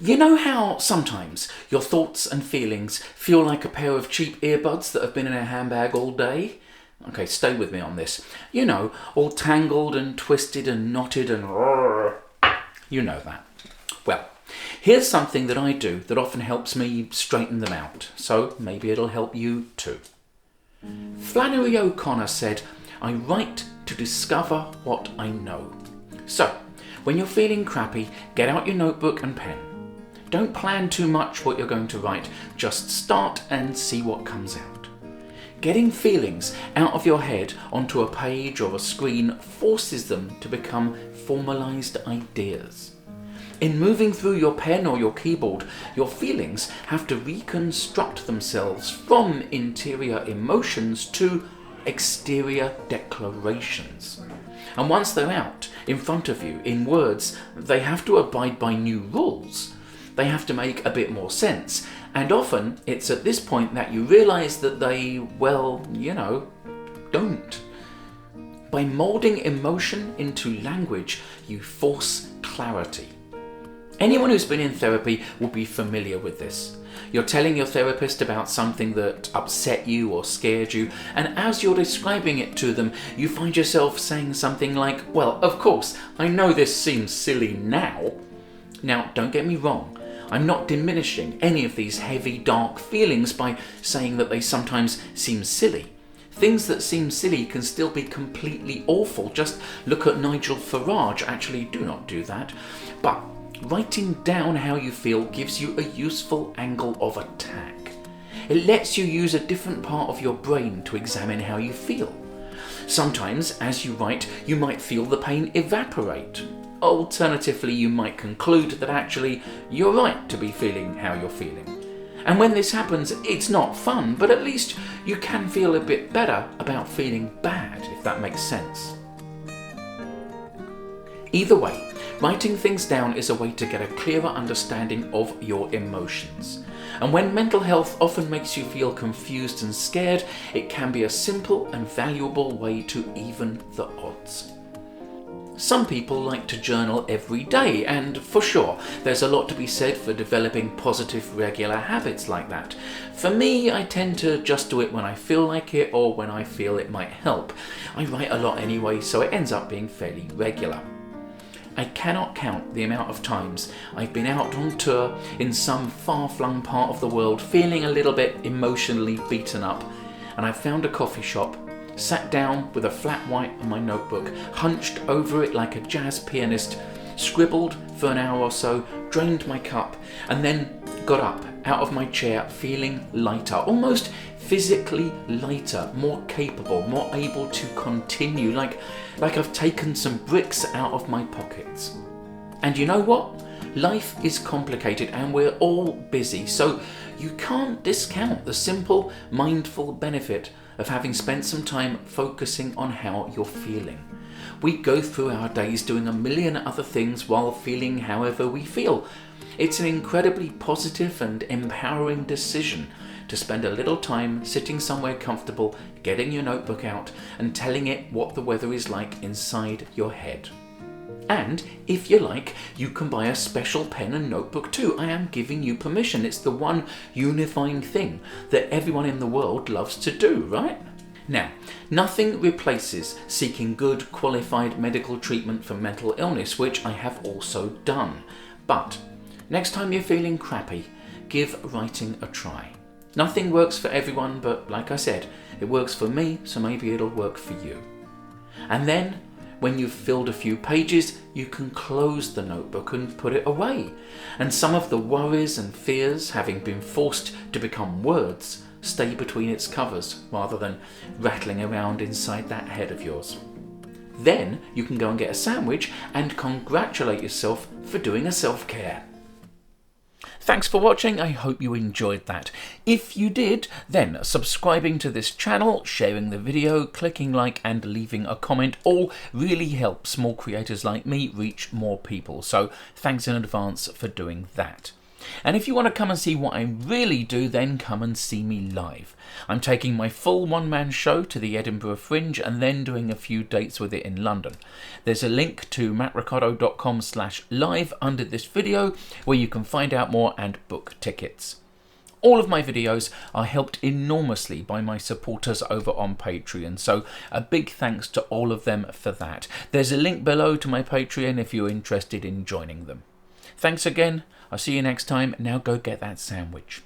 You know how sometimes your thoughts and feelings feel like a pair of cheap earbuds that have been in a handbag all day? Okay, stay with me on this. You know, all tangled and twisted and knotted and you know that. Well, here's something that I do that often helps me straighten them out, so maybe it'll help you too. Flannery O'Connor said, "I write to discover what I know." So, when you're feeling crappy, get out your notebook and pen. Don't plan too much what you're going to write, just start and see what comes out. Getting feelings out of your head onto a page or a screen forces them to become formalized ideas. In moving through your pen or your keyboard, your feelings have to reconstruct themselves from interior emotions to exterior declarations. And once they're out in front of you in words, they have to abide by new rules. They have to make a bit more sense. And often it's at this point that you realize that they, well, don't. By molding emotion into language, you force clarity. Anyone who's been in therapy will be familiar with this. You're telling your therapist about something that upset you or scared you, and as you're describing it to them, you find yourself saying something like, "Well, of course, I know this seems silly now." Now, don't get me wrong. I'm not diminishing any of these heavy, dark feelings by saying that they sometimes seem silly. Things that seem silly can still be completely awful. Just look at Nigel Farage. Actually, do not do that. But writing down how you feel gives you a useful angle of attack. It lets you use a different part of your brain to examine how you feel. Sometimes, as you write, you might feel the pain evaporate. Alternatively, you might conclude that actually you're right to be feeling how you're feeling. And when this happens, it's not fun, but at least you can feel a bit better about feeling bad, if that makes sense. Either way, writing things down is a way to get a clearer understanding of your emotions. And when mental health often makes you feel confused and scared, it can be a simple and valuable way to even the odds. Some people like to journal every day, and for sure, there's a lot to be said for developing positive, regular habits like that. For me, I tend to just do it when I feel like it or when I feel it might help. I write a lot anyway, so it ends up being fairly regular. I cannot count the amount of times I've been out on tour in some far-flung part of the world, feeling a little bit emotionally beaten up, and I found a coffee shop, sat down with a flat white on my notebook, hunched over it like a jazz pianist, scribbled for an hour or so, drained my cup, and then got up out of my chair feeling lighter, almost physically lighter, more capable, more able to continue, like I've taken some bricks out of my pockets. And you know what? Life is complicated and we're all busy, so you can't discount the simple, mindful benefit of having spent some time focusing on how you're feeling. We go through our days doing a million other things while feeling however we feel. It's an incredibly positive and empowering decision to spend a little time sitting somewhere comfortable, getting your notebook out and telling it what the weather is like inside your head. And if you like, you can buy a special pen and notebook too. I am giving you permission. It's the one unifying thing that everyone in the world loves to do, right? Now, nothing replaces seeking good, qualified medical treatment for mental illness, which I have also done. But next time you're feeling crappy, give writing a try. Nothing works for everyone, but like I said, it works for me, so maybe it'll work for you. And then, when you've filled a few pages, you can close the notebook and put it away. And some of the worries and fears, having been forced to become words, stay between its covers rather than rattling around inside that head of yours. Then you can go and get a sandwich and congratulate yourself for doing a self-care. Thanks for watching, I hope you enjoyed that. If you did, then subscribing to this channel, sharing the video, clicking like and leaving a comment all really helps more creators like me reach more people, so thanks in advance for doing that. And if you want to come and see what I really do, then come and see me live. I'm taking my full one-man show to the Edinburgh Fringe and then doing a few dates with it in London. There's a link to mattricardo.com/live under this video where you can find out more and book tickets. All of my videos are helped enormously by my supporters over on Patreon, so a big thanks to all of them for that. There's a link below to my Patreon if you're interested in joining them. Thanks again. I'll see you next time. Now go get that sandwich.